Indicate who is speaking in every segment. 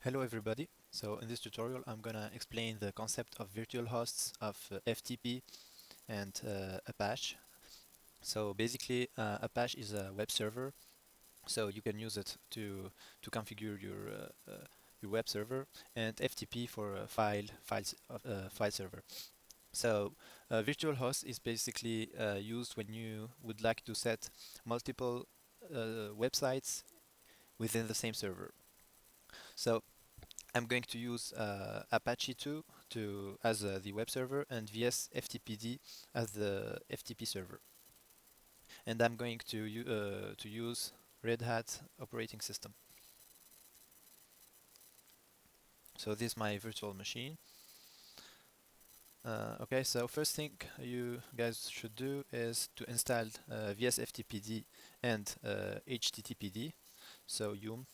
Speaker 1: Hello everybody. So in this tutorial I'm gonna explain the concept of virtual hosts of FTP and Apache. So basically Apache is a web server, so you can use it to configure your web server, and FTP for a file server. So virtual host is basically used when you would like to set multiple websites within the same server. So I'm going to use Apache2 as the web server and vsftpd as the FTP server. And I'm going to use Red Hat operating system. So this is my virtual machine. Okay, so first thing you guys should do is to install vsftpd and httpd. So yum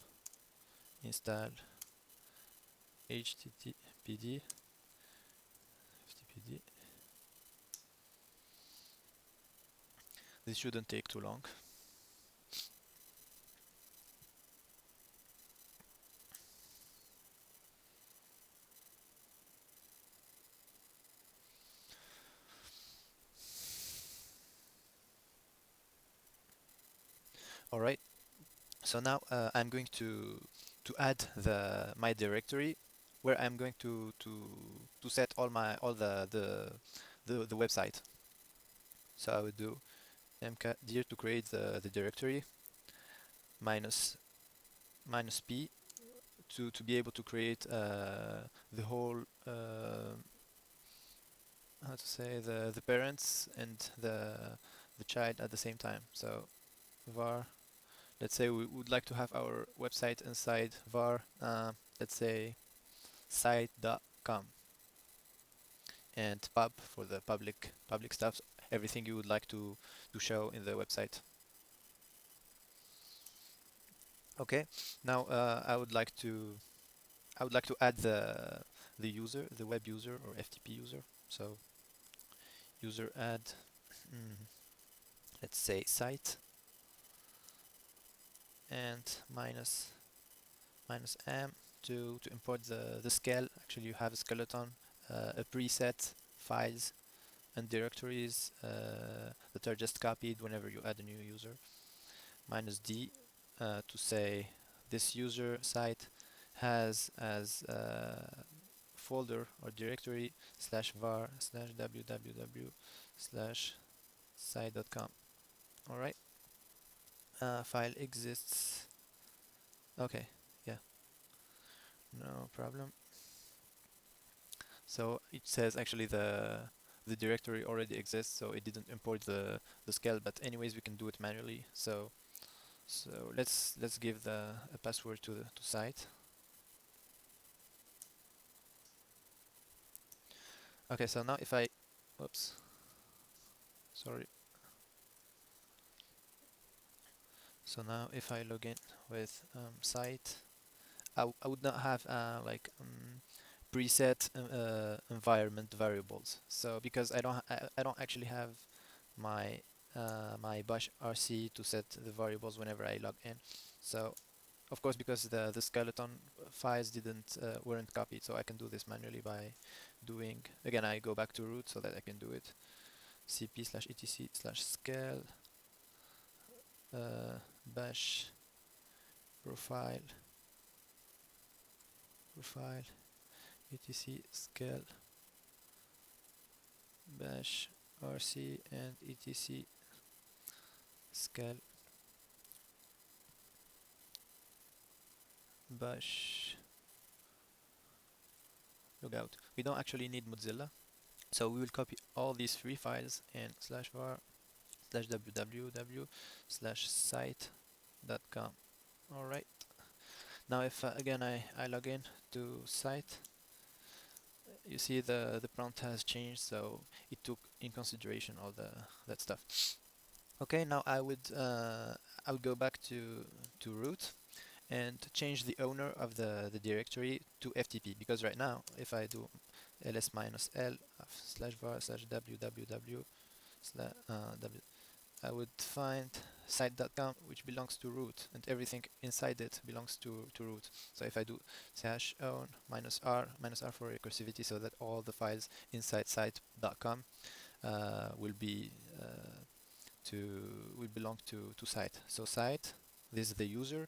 Speaker 1: install httpd ftpd. This shouldn't take too long. All right. So now I'm going to add my directory where I'm going to set all the website. So I would do mcat dir to create the directory minus p to be able to create the whole how to say the parents and the child at the same time. So var, let's say we would like to have our website inside var, let's say site.com, and pub for the public stuff, everything you would like to show in the website. Okay, now I would like to add the user, the web user or FTP user. So user add, mm, let's say site, and minus m to import the scale. Actually, you have a skeleton, a preset files and directories that are just copied whenever you add a new user. Minus d to say this user site has as folder or directory slash var slash www slash site.com. All right. File exists. Okay. Yeah. No problem. So it says actually the directory already exists, so it didn't import the scale. But anyways, we can do it manually. So let's give a password to site. Okay, so now if I, oops, sorry. So now if I log in with site, I would not have preset environment variables. So because I don't actually have my bash rc to set the variables whenever I log in. So of course, because the skeleton files didn't weren't copied, so I can do this manually by doing, again, I go back to root so that I can do it. cp slash etc slash scale bash profile etc scale bash rc and etc scale bash logout. We don't actually need Mozilla, so we will copy all these three files in slash var slash www slash site.com. All right. Now if again I log in to site, you see the prompt has changed, so it took in consideration all that stuff. Okay, now I would go back to root and change the owner of the directory to FTP, because right now if I do ls minus l slash var slash www slash I would find site.com, which belongs to root, and everything inside it belongs to root. So if I do /own -r for recursivity, so that all the files inside site.com will be will belong to site. So site, this is the user.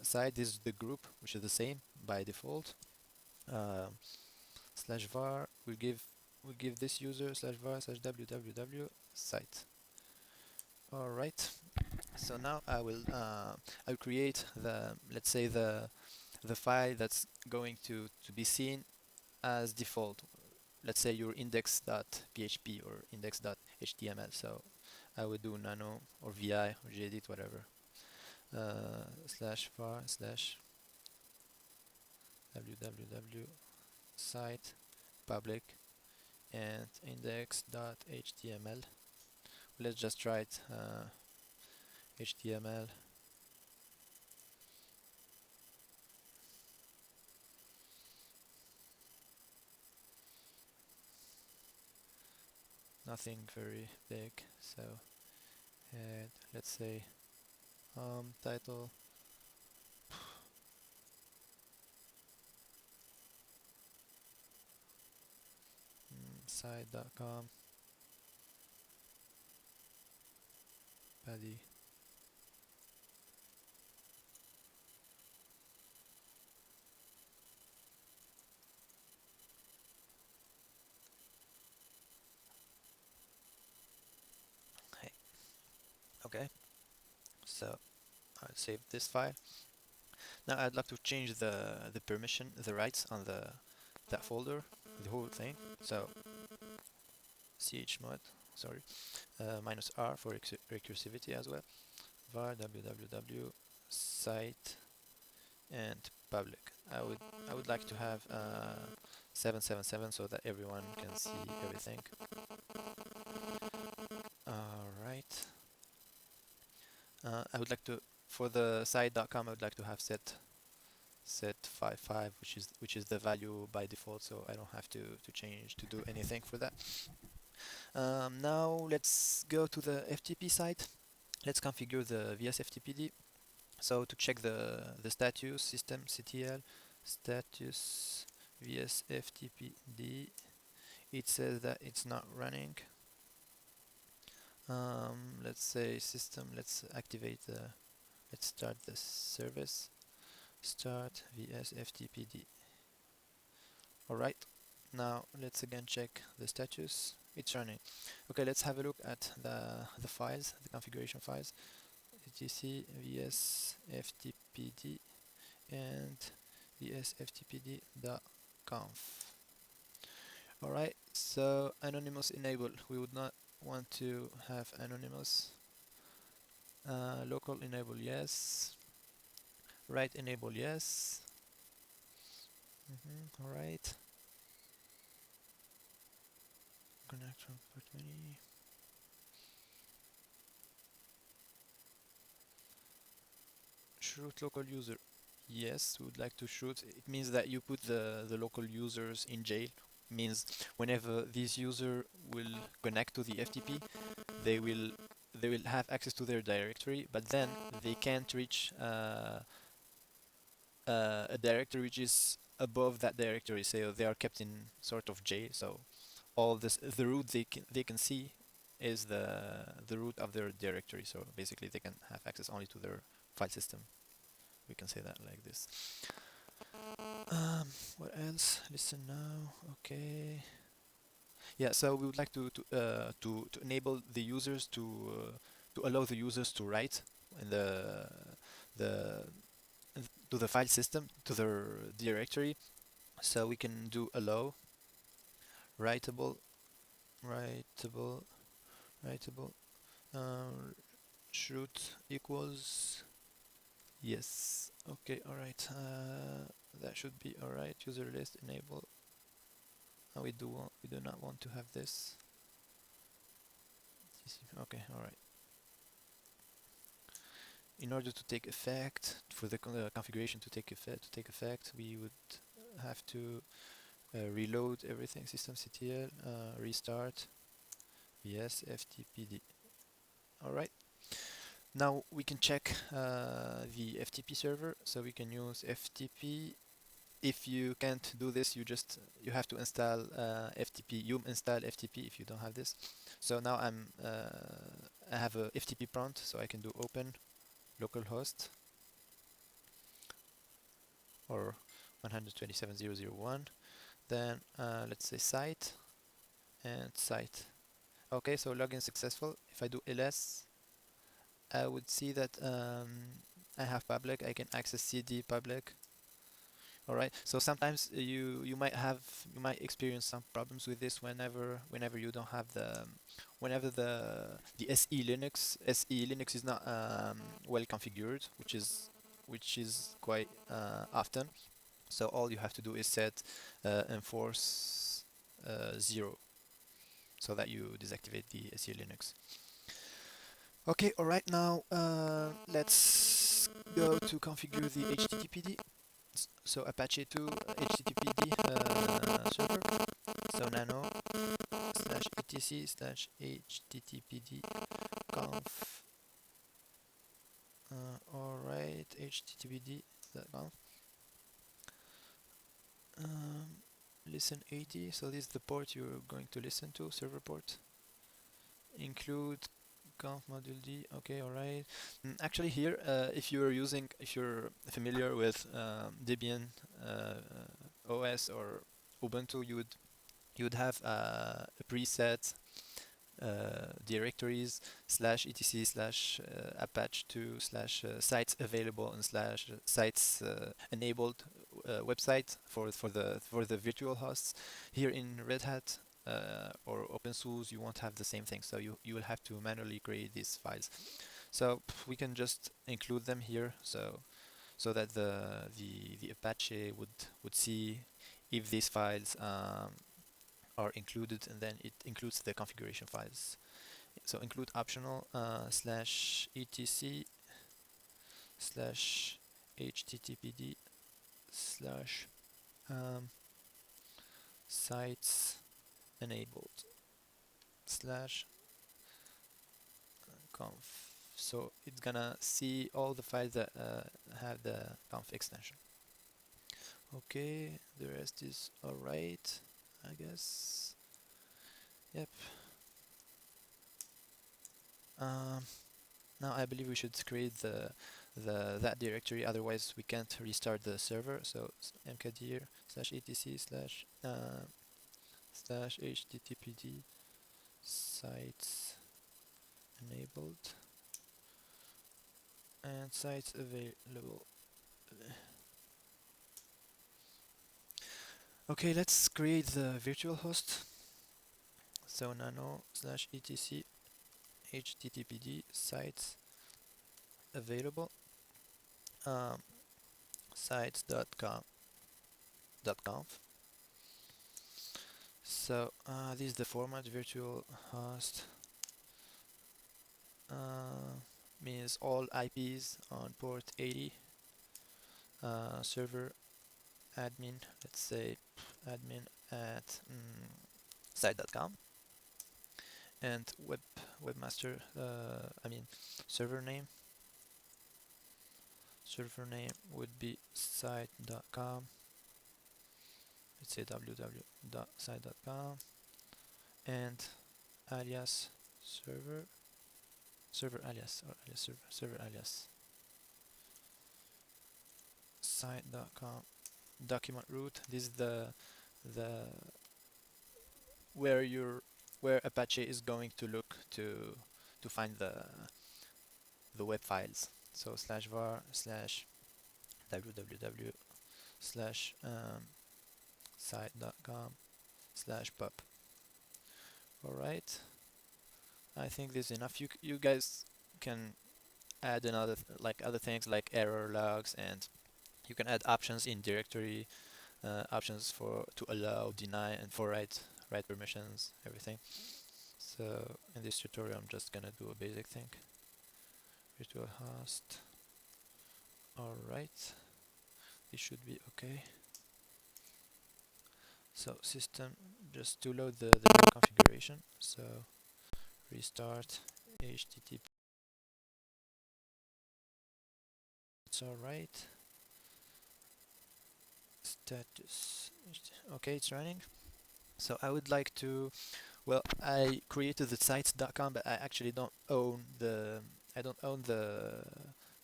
Speaker 1: Site, this is the group, which is the same by default. /var will give this user /var /www site. All right. So now I'll create the, let's say, the file that's going to be seen as default. Let's say your index.php or index.html. So I would do nano or vi or gedit, whatever. /var /www site public and index.html. Let's just try it. HTML. Nothing very big. So let's say title. Site.com body. Hey. Okay, so I'll save this file. Now I'd like to change the permission, the rights on that folder, the whole thing. So chmod, sorry, -r for recursivity as well. Var www site and public. I would like to have 777 so that everyone can see everything. All right. I would like to, for the site.com, I would like to have set 55, which is the value by default, so I don't have to change to do anything for that. Now let's go to the FTP side. Let's configure the vsftpd. So to check the status, systemctl status vsftpd, it says that it's not running. Let's say system, let's activate let's start the service, start vsftpd. Alright, now let's again check the status. It's running. Okay, let's have a look at the files, the configuration files. etc vsftpd and vsftpd.conf. Alright, so anonymous enable. We would not want to have anonymous. Local enable, yes. Write enable, yes. Alright. Connect from port many. Shoot local user. Yes, we would like to shoot. It means that you put the local users in jail. Means whenever this user will connect to the FTP, they will have access to their directory, but then they can't reach a directory which is above that directory. So they are kept in sort of jail. So all this, the root they can see is the root of their directory. So basically they can have access only to their file system. We can say that like this. What else? Listen now. Okay. Yeah. So we would like to enable the users to allow the users to write in the to the file system, to their directory. So we can do allow writable shoot equals yes. Okay, all right. That should be all right. User list enable. We do not want to have this. Okay, all right. In order to take effect, for the configuration to take effect, we would have to reload everything. Systemctl restart vsftpd. All right. Now we can check the FTP server. So we can use FTP. If you can't do this, you have to install FTP. You install FTP if you don't have this. So now I have a FTP prompt, so I can do open localhost or 127.0.0.1. Then let's say site and site. Okay, so login successful. If I do ls, I would see that I have public. I can access CD public. All right. So sometimes you might experience some problems with this whenever you don't have whenever the SE Linux is not well configured, which is quite often. So all you have to do is set enforce 0 so that you deactivate the SE Linux. Okay, alright, now let's go to configure the HTTPD. So Apache2 HTTPD server. So nano slash etc slash HTTPD conf. Alright, HTTPD.conf. Listen 80, so this is the port you're going to listen to, server port. Include conf module D. Okay, alright. Actually, here, if you're familiar with Debian OS or Ubuntu, you would have a preset directories slash etc slash Apache2 slash sites available and slash sites enabled website for the virtual hosts. Here in Red Hat or OpenSUSE, you won't have the same thing, so you will have to manually create these files. So we can just include them here, so that the Apache would see if these files are included, and then it includes the configuration files. So include optional slash etc slash httpd slash sites enabled slash conf. So it's gonna see all the files that have the conf extension. Okay, the rest is alright, I guess. Yep. Now I believe we should create that directory, otherwise we can't restart the server. So mkdir slash etc slash httpd sites enabled and sites available. Okay, let's create the virtual host. So nano slash etc httpd sites available sites.conf. So this is the format. Virtual host means all IPs on port 80. Server admin, let's say admin at site.com, and webmaster, I mean server name would be site.com. let's say www.site.com, and alias server alias, or alias server alias site.com. Document root, this is the where Apache is going to look to find the web files. So slash var slash www slash site.com slash pub. All right, I think this is enough. You guys can add another other things like error logs, and you can add options in directory, options to allow, deny, and for write permissions, everything. So in this tutorial, I'm just gonna do a basic thing. Virtual host. All right, this should be okay. So system, just to load the new configuration. So restart HTTP alright. Status. Okay, it's running. So I would like to, well, I created the sites.com, but I actually don't own the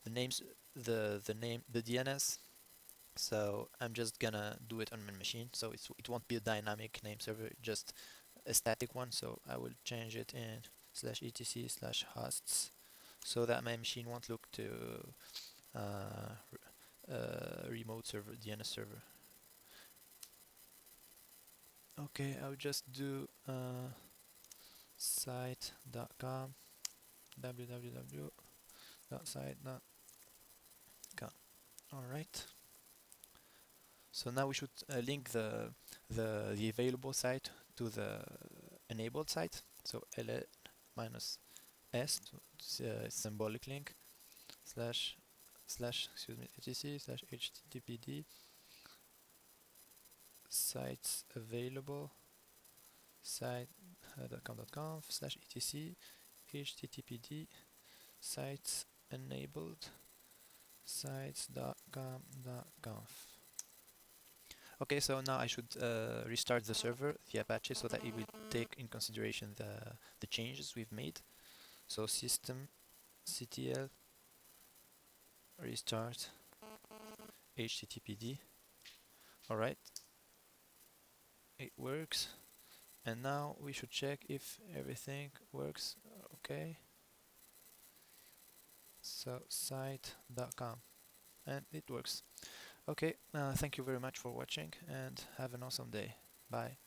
Speaker 1: names, the name, the DNS. So I'm just gonna do it on my machine. So it won't be a dynamic name server, just a static one. So I will change it in /etc/hosts, so that my machine won't look to uh, remote server, DNS server. Okay, I'll just do site.com, www.site.com. All right. So now we should link the available site to the enabled site. So ls minus s, symbolic link, slash etc slash httpd sites available site.com slash etc httpd sites enabled sites.com.conf. Okay, so now I should restart the server, the Apache, so that it will take in consideration the changes we've made. So systemctl restart httpd. Alright, it works. And now we should check if everything works. Okay, so site.com, and it works. Okay, thank you very much for watching, and have an awesome day. Bye.